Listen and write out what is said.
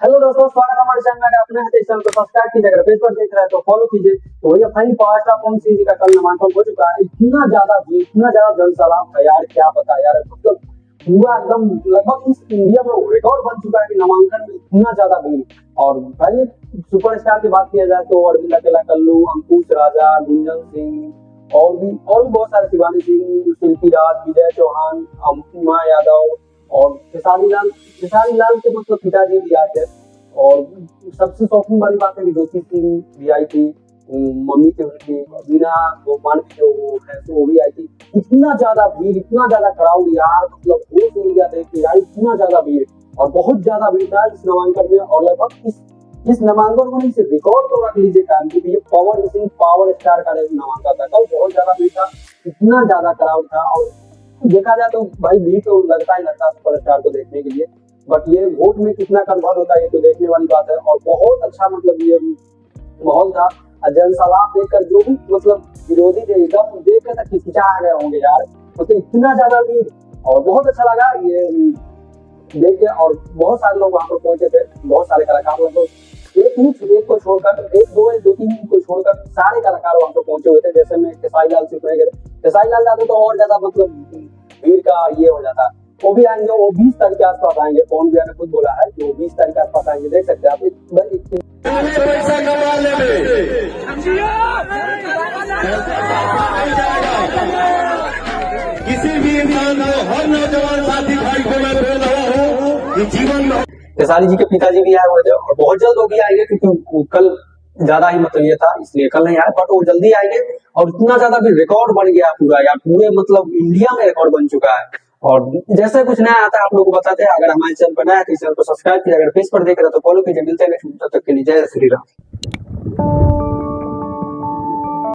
Hello दोस्तों, स्वागत है हमारे चैनल में। अगर अपने इस चैनल को सब्सक्राइब कीजिए, अगर पेज पर देख रहे हैं तो फॉलो कीजिए। तो भैया finally power star Pawan Singh ji का कल नामांकन हो चुका है। इतना ज्यादा भीड़, इतना ज्यादा जनसलाप है यार, क्या बता यार। मतलब पूरा एकदम लगभग इस इंडिया में रिकॉर्ड बन चुका है कि नामांकन में इतना ज्यादा भीड़। और पहले सुपरस्टार की बात किया जाए तो अरविंद अकेला कल्लू, अंकुश राजा, गुंजन सिंह और भी बहुत सारे, शिवानी सिंह, शिल्पी राज, विजय चौहान, उमा यादव और खेसारी लाल के मतलब पिताजी भी आए थे। और सबसे शौकीन वाली बात है कि ज्योति सिंह भी आई थी, मम्मी थे उनकी, वीना वो मानवी जो वो है तो वो भी आई थी। इतना ज्यादा भीड़, इतना ज्यादा क्राउड यार, मतलब होश उड़ गया देख के यार, इतना ज्यादा भीड़। और बहुत ज्यादा भीड़ था इस नामांकन में। और लगभग इस नामांकन को इसे रिकॉर्ड तो रख लीजिए काम, क्योंकि ये पवन सिंह पावर स्टार का नामांकन था। कल बहुत ज्यादा भीड़ था, इतना ज्यादा क्राउड था। और देखा जाए तो भाई भीड़ तो लगता ही लगता है सुपरस्टार को देखने के लिए, बट ये वोट में कितना कन्वर्ट होता है ये तो देखने वाली बात है। और बहुत अच्छा मतलब ये माहौल था। जनसलाप देखकर जो भी मतलब विरोधी थे एकदम देख कर तक खिंचा गए होंगे यार, मतलब इतना ज्यादा भीड़। और बहुत अच्छा लगा ये देख के। और बहुत सारे लोग वहां पर पहुंचे थे, बहुत सारे कलाकार लगभग एक को छोड़कर, दो तीन को छोड़कर सारे कलाकार वहां पर पहुंचे हुए थे। जैसे में खेसारी लाल सिर्फ रह गए, खेसारी लाल जाते तो और ज्यादा मतलब भीड़ का ये हो जाता। वो भी आएंगे, वो 20 तारीख के आसपास आएंगे। पवन भैया ने खुद बोला है कि वो 20 तारीख के आसपास आएंगे। देख सकते हैं आप किसी भी इंसान को, हर नौजवान साथी भाई को मैं बोल रहा हूँ कि जीवन में खेसारी जी के पिताजी भी आए हुए थे और बहुत जल्द वो भी आएंगे, क्योंकि कल ज्यादा ही मतलब ये था इसलिए कल नहीं आए, बट वो जल्दी आएंगे। और इतना ज्यादा भी रिकॉर्ड बन गया पूरा यार, पूरे मतलब इंडिया में रिकॉर्ड बन चुका है। और जैसे कुछ नया आता है आप लोग को बताते हैं। अगर हमारे चैनल पर नया है तो इस चैनल को सब्सक्राइब कीजिए, अगर फेस पर देख रहे हैं तो फॉलो कीजिए। मिलते हैं नेक्स्ट वीडियो, तब तक के लिए जय श्री राम।